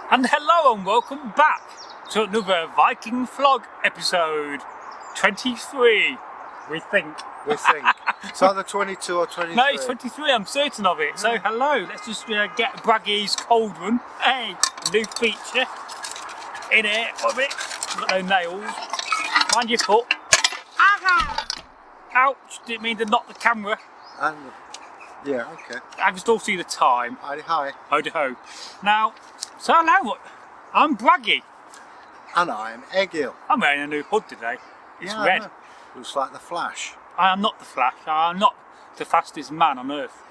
And hello and welcome back to another Viking vlog episode 23, we think. It's either 22 or 23. No, it's 23, I'm certain of it. So hello, let's just get Bragi's cauldron. Hey, new feature in here of it. Got no nails. Mind your foot. Ouch, didn't mean to knock the camera. And yeah, okay. I can still see the time. Hi. Howdy ho. Now, so hello, I'm Bragi. And I'm Egil. I'm wearing a new hood today. It's red. Looks like the Flash. I am not the Flash. I am not the fastest man on earth.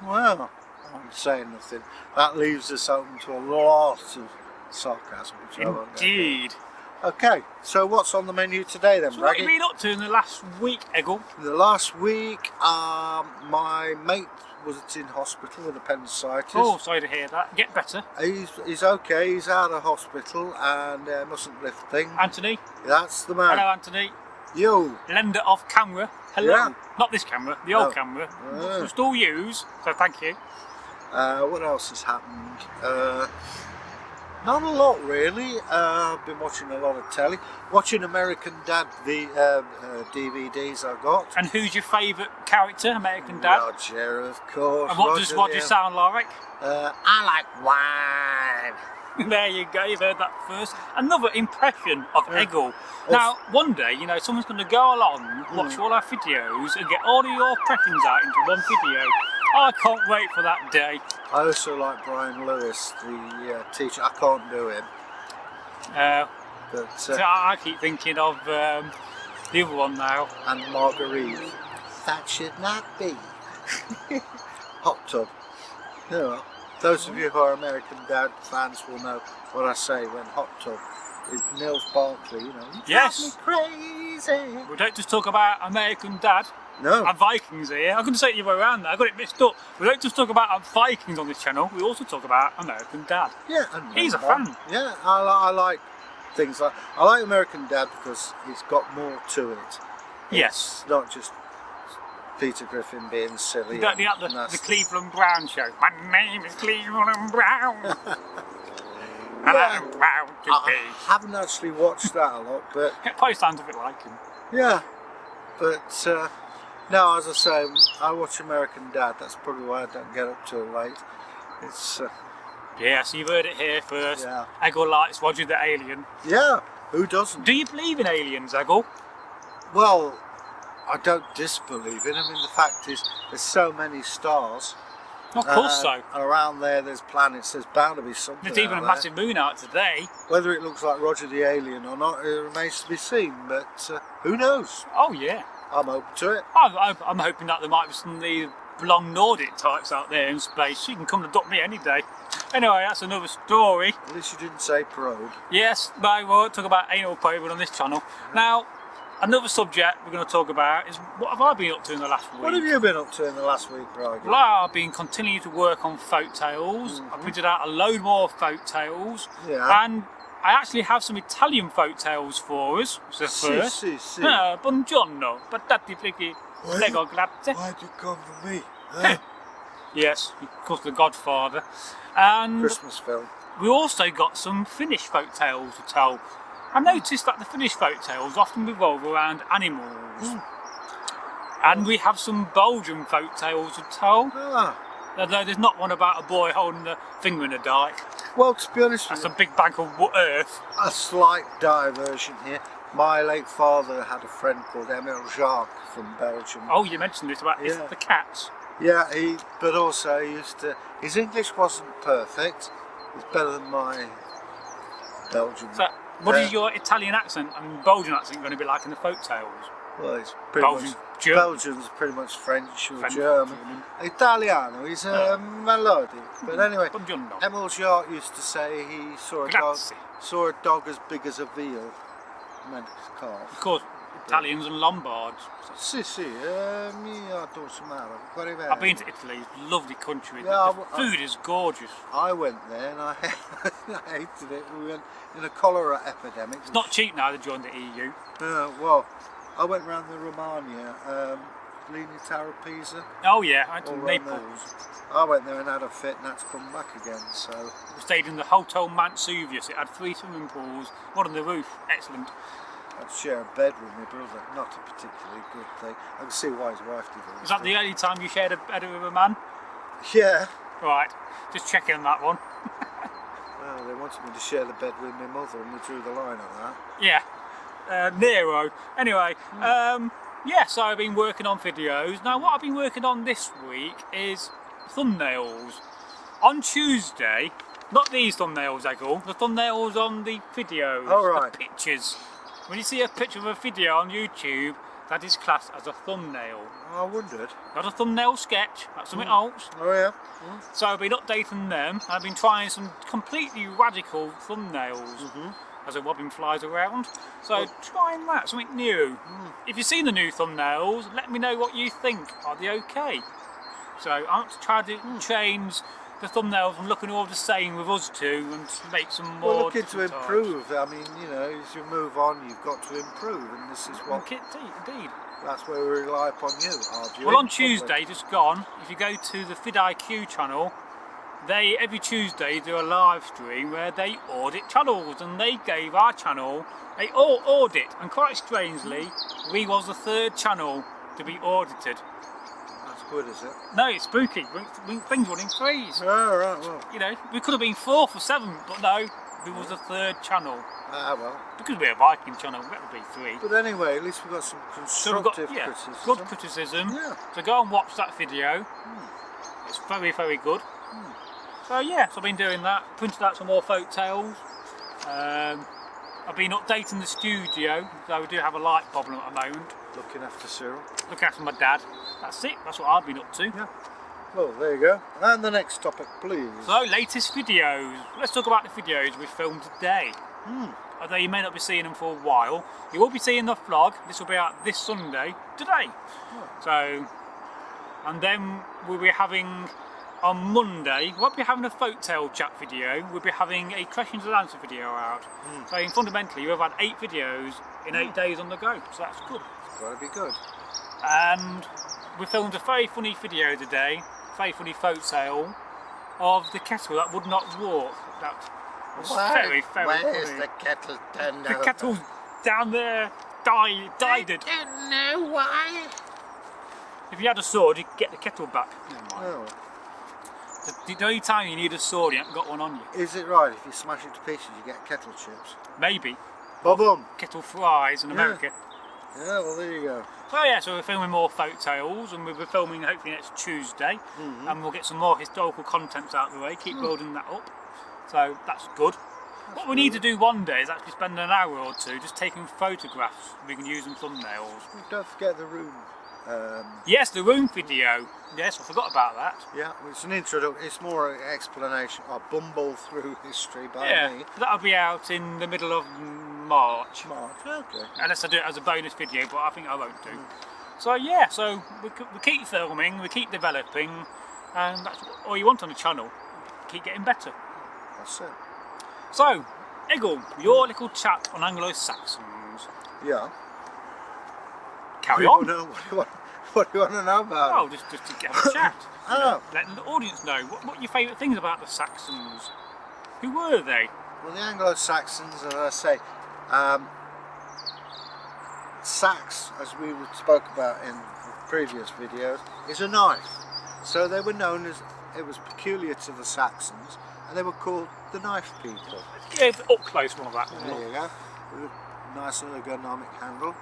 Well, I'm saying nothing. That leaves us open to a lot of sarcasm. Which Indeed. Okay, so what's on the menu today then, So Bragi? what have you been up to in the last week, Egil? The last week, my mate was in hospital with appendicitis. Oh, sorry to hear that. Get better. He's okay, he's out of hospital and mustn't lift things. Anthony. That's the man. Hello, Anthony. Yo. Lender of camera. Hello. Yeah. Not this camera, the old camera. We still use, so thank you. What else has happened? Not a lot really. I've been watching a lot of telly. Watching American Dad, the DVDs I got. And who's your favourite character, American Dad? Roger, of course. And what does Roger sound like? I like wine. There you go, you've heard that first. Another impression of Egil. Now, one day, you know, someone's going to go along, watch all our videos and get all of your impressions out into one video. I can't wait for that day. I also like Brian Lewis, the teacher. I can't do him. But So I keep thinking of the other one now. And Marguerite. That should not be. Hot tub. You know, those of you who are American Dad fans will know what I say when hot tub is Nils Barkley, you know. Yes. Drive me crazy. We don't just talk about American Dad. No. And Vikings here. I couldn't say it the other way around there. I got it mixed up. We don't just talk about Vikings on this channel. We also talk about American Dad. Yeah. And he's a fan. Yeah, I like things like... I like American Dad because it's got more to it. Yes. It's not just Peter Griffin being silly. The Cleveland Brown show. My name is Cleveland Brown. And I'm proud to be. I haven't actually watched that a lot, but... It probably sounds a bit like him. Yeah, but no, as I say, I watch American Dad. That's probably why I don't get up till late. It's yeah, so you've heard it here first. Yeah. Egil likes Roger the Alien. Yeah, who doesn't? Do you believe in aliens, Egil? Well, I don't disbelieve in them. I mean, the fact is, there's so many stars. Of course so. And around there's planets. There's bound to be something. There's even a massive moon out today. Whether it looks like Roger the Alien or not, it remains to be seen. But who knows? Oh yeah. I'm open to it. I'm hoping that there might be some of the long Nordic types out there in space. You can come and duck me any day. Anyway, that's another story. At least you didn't say probe. Yes, but we won't talk about anal probing on this channel. Now, another subject we're going to talk about is what have I been up to in the last week? What have you been up to in the last week, Bragi? Well, I've been continuing to work on Folktales. I've printed out a load more Folktales. Yeah. And I actually have some Italian Folktales for us. So first. Si. Buongiorno, patati fritti, prego grazie. Why'd you come for me? Huh? Yes, of course, The Godfather. And Christmas film. we also got some Finnish Folktales to tell. I noticed that the Finnish Folktales often revolve around animals. And we have some Belgian Folktales to tell. Although there's not one about a boy holding a finger in a dike. Well, to be honest with That's you, a big bank of earth. a slight diversion here. My late father had a friend called Emil Jacques from Belgium. Oh, you mentioned this about the cats. Yeah, but also he used to... His English wasn't perfect. It's better than my Belgian. So, what is your Italian accent and Belgian accent going to be like in the Folktales? Well, it's pretty much... German. Belgian's pretty much French or German. Italiano is melodic. But anyway, Buongiorno. Emil Jacques used to say he saw a dog as big as a veal. Meant calf. Of course, Italians and Lombards. Sì, mi adoro male. I've been to Italy, it's a lovely country. Yeah, the food is gorgeous. I went there and I hated it. We went in a cholera epidemic. It's not cheap now they joined the EU. Well, I went round the Romagna Leaning Tower of Pisa? Oh yeah, I went to All around Naples. I went there and had a fit and had to come back again, so... We stayed in the Hotel Mansuvius. It had 3 swimming pools, one on the roof. Excellent. I'd share a bed with my brother, not a particularly good thing. I can see why his wife did it. Was that the only time you shared a bed with a man? Yeah. Right, just checking on that one. Well, they wanted me to share the bed with my mother and we drew the line on that. Yeah, Nero. Anyway, yeah, so I've been working on videos. Now what I've been working on this week is thumbnails. On Tuesday, not these thumbnails, Egil, the thumbnails on the videos, right. the pictures. When you see a picture of a video on YouTube, that is classed as a thumbnail. I wondered. Not a thumbnail sketch, that's something else. Oh yeah? So I've been updating them, I've been trying some completely radical thumbnails as a robin flies around. So trying that, something new. If you've seen the new thumbnails, let me know what you think. Are they okay? So I want to try to change the thumbnails from looking all the same with us two and make some more. Well, looking to improve. I mean, you know, as you move on, you've got to improve, and this is what. Indeed. That's where we rely upon you, Arjun. Well, on Tuesday, just gone, if you go to the Vidiq channel, they every Tuesday do a live stream where they audit channels, and they gave our channel a audit, and quite strangely, we was the 3rd channel to be audited. That's good, is it? No, it's spooky. Things run in 3s. Oh, right, well. You know, we could have been 4th or 7th, but no, we was the 3rd channel. Ah, well. Because we're a Viking channel, we have to be 3. But anyway, at least we've got some constructive criticism. Good criticism. Yeah. So go and watch that video. It's very, very good. So yeah, so I've been doing that, printed out some more folk tales. I've been updating the studio, so we do have a light problem at the moment. Looking after Cyril. Looking after my dad. That's it, that's what I've been up to. Yeah. Well, there you go. And the next topic, please. So, latest videos. Let's talk about the videos we filmed today. Although you may not be seeing them for a while, you will be seeing the vlog. This will be out this Sunday, today. So, and then we'll be having, on Monday, we won't be having a folktale chat video, we'll be having a questions and answer video out. So fundamentally we've had 8 videos in 8 days on the go, so that's good. It's got to be good. And we filmed a very funny video today, very funny folktale of the kettle that would not walk. That was very Where's funny. the kettle turned The over? kettle's down there, died. I don't know why. If you had a sword, you could get the kettle back. Never mind. Oh. The only time you need a sword, you haven't got one on you. Is it right, if you smash it to pieces, you get kettle chips? Maybe. Bob-um. Kettle fries in America. Yeah, well, there you go. So yeah, so we're filming more folk tales, and we'll be filming hopefully next Tuesday, and we'll get some more historical contents out of the way, keep building that up. So that's good. What we need to do one day is actually spend an hour or two just taking photographs, so we can use them thumbnails. Don't forget the room. Yes, the room video. Yes, I forgot about that. Yeah, it's an introduction. It's more an explanation. I bumble through history by me. That'll be out in the middle of March. Okay. Unless I do it as a bonus video, but I think I won't do. So yeah, so we keep filming, we keep developing, and that's all you want on the channel. Keep getting better. That's it. So, Egil, your little chat on Anglo-Saxons. Yeah. Carry on. What do you want to know about Oh, just to have a chat. Oh. Letting the audience know what your favourite things about the Saxons. Who were they? Well, the Anglo-Saxons, as I say, sax, as we spoke about in previous videos, is a knife. So they were known as, it was peculiar to the Saxons, and they were called the knife people. Give up close one of that. There you go. With a nice ergonomic handle.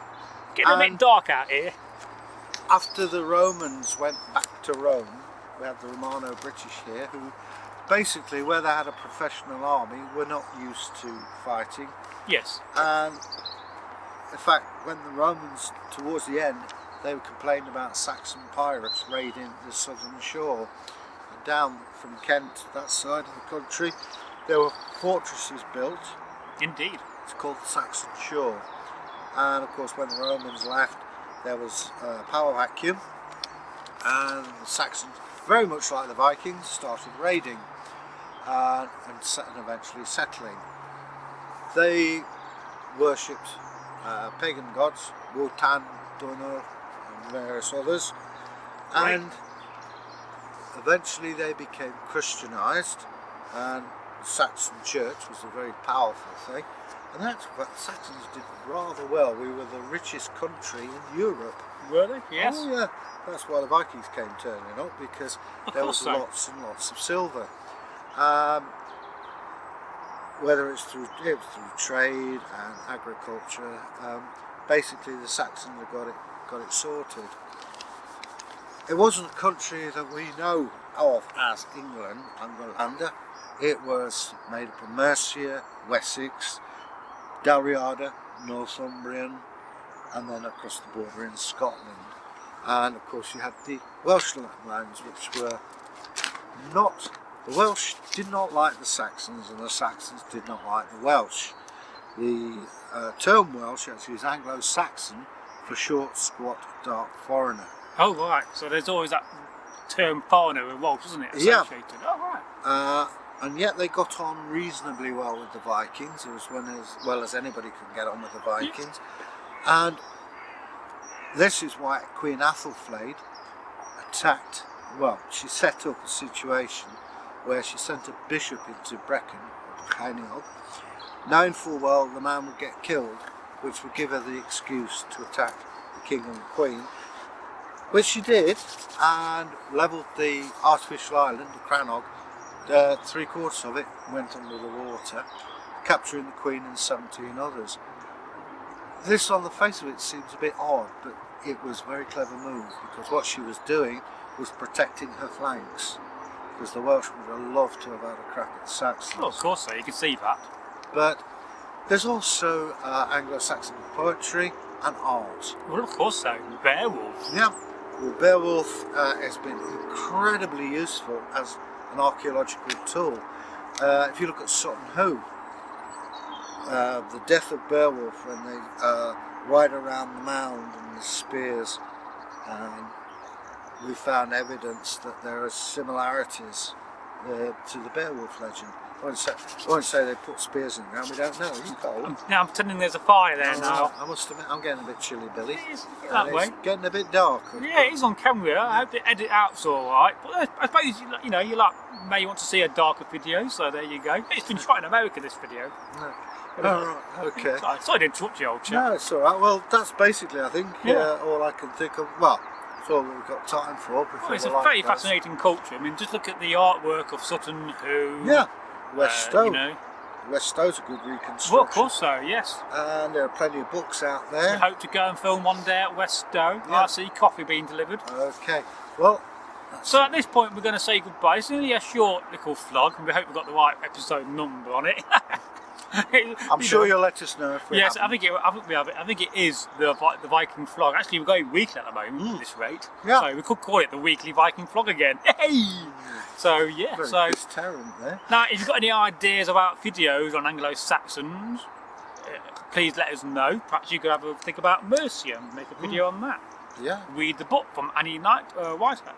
Getting a bit dark out here. After the Romans went back to Rome, we had the Romano-British here, who basically, where they had a professional army, were not used to fighting. Yes. And in fact, when the Romans, towards the end, they were complaining about Saxon pirates raiding the southern shore. And down from Kent, that side of the country, there were fortresses built. Indeed. It's called the Saxon Shore. And of course, when the Romans left, there was a power vacuum, and the Saxons, very much like the Vikings, started raiding and eventually settling. They worshipped pagan gods, Wotan, Dunur and various others, and eventually they became Christianized, and the Saxon Church was a very powerful thing. And that's what Saxons did rather well. We were the richest country in Europe. Were they? Yes. Oh yeah, that's why the Vikings came turning up, because there was lots and lots of silver. Whether it's through trade and agriculture, basically the Saxons have got it sorted. It wasn't a country that we know of as England, Anglalander. It was made up of Mercia, Wessex, Dalriada, Northumbrian, and then across the border in Scotland. And of course you had the Welsh lands, which were not, the Welsh did not like the Saxons, and the Saxons did not like the Welsh. The term Welsh actually is Anglo-Saxon for short, squat, dark foreigner. Oh right, so there's always that term foreigner in Welsh, isn't it? Associated. Yeah. Oh right. And yet they got on reasonably well with the Vikings. It was as well as anybody could get on with the Vikings. And this is why Queen Athelflaed attacked, well, she set up a situation where she sent a bishop into Brecon, or knowing full well the man would get killed, which would give her the excuse to attack the king and the queen, which she did, and levelled the artificial island, the Crannog. 3/4 of it went under the water, capturing the queen and 17 others. This on the face of it seems a bit odd, but it was a very clever move, because what she was doing was protecting her flanks, because the Welsh would have loved to have had a crack at the Saxons. Well, of course so, you can see that. But there's also Anglo-Saxon poetry and art. Well, of course so. Beowulf. Yeah, well, Beowulf has been incredibly useful as an archaeological tool. If you look at Sutton Hoo, the death of Beowulf, when they ride around the mound and the spears, we found evidence that there are similarities to the Beowulf legend. I won't say they put spears in the ground, we don't know, it's cold. Now I'm pretending there's a fire there now. I must admit, I'm getting a bit chilly, Billy. It is that way. It's getting a bit dark. Yeah, it is on camera. I hope the edit out's alright. But I suppose, you know, you may want to see a darker video, so there you go. It's been shot in America, this video. No. Oh, right, okay. Sorry to interrupt you, old chap. No, it's alright. Well, that's basically, I think, all I can think of. Well, it's all we've got time for. Well, it's a very fascinating culture. I mean, just look at the artwork of Sutton Hoo. Yeah. West Stowe. You know. West Stowe's a good reconstruction. Well, of course so, yes. And there are plenty of books out there. I hope to go and film one day at West Stowe. I see coffee being delivered. Okay. Well, so at this point we're going to say goodbye. It's only a short little vlog, and we hope we've got the right episode number on it. I'm sure you'll let us know if we Yes, haven't. I think we have it. I think it is the Viking vlog. Actually, we're going weekly at the moment at this rate. Yeah. So we could call it the weekly Viking vlog again. Hey! So yeah. Very Tarrant there. Now, if you've got any ideas about videos on Anglo-Saxons, please let us know. Perhaps you could have a think about Mercia and make a video on that. Yeah. Read the book from Annie Whitehead.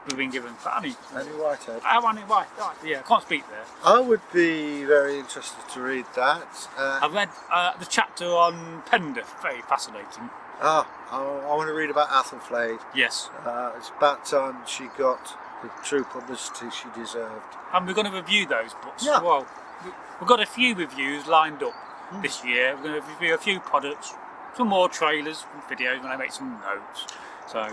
We've been given for Annie. Annie Whitehead. Annie Whitehead. Yeah, I can't speak there. I would be very interested to read that. I've read the chapter on Pendeth. Very fascinating. I want to read about Athelflaed. Yes. It's about time she got the true publicity she deserved. And we're going to review those books. Yeah. Well, we've got a few reviews lined up this year. We're going to review a few products, some more trailers and videos, and I make some notes. So.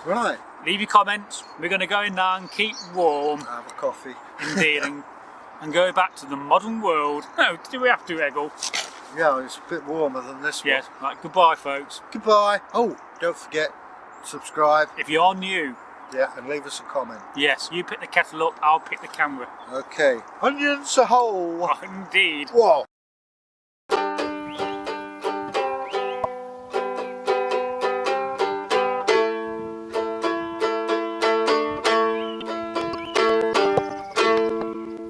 Right. Leave your comments. We're going to go in now and keep warm. Have a coffee. Indeed. and go back to the modern world. No, do we have to, Egil? Yeah, it's a bit warmer than this one. Yes. Right, goodbye, folks. Goodbye. Oh, don't forget, subscribe. If you're new. Yeah, and leave us a comment. Yes, you pick the kettle up, I'll pick the camera. Okay. Onions a hole. Indeed. Whoa.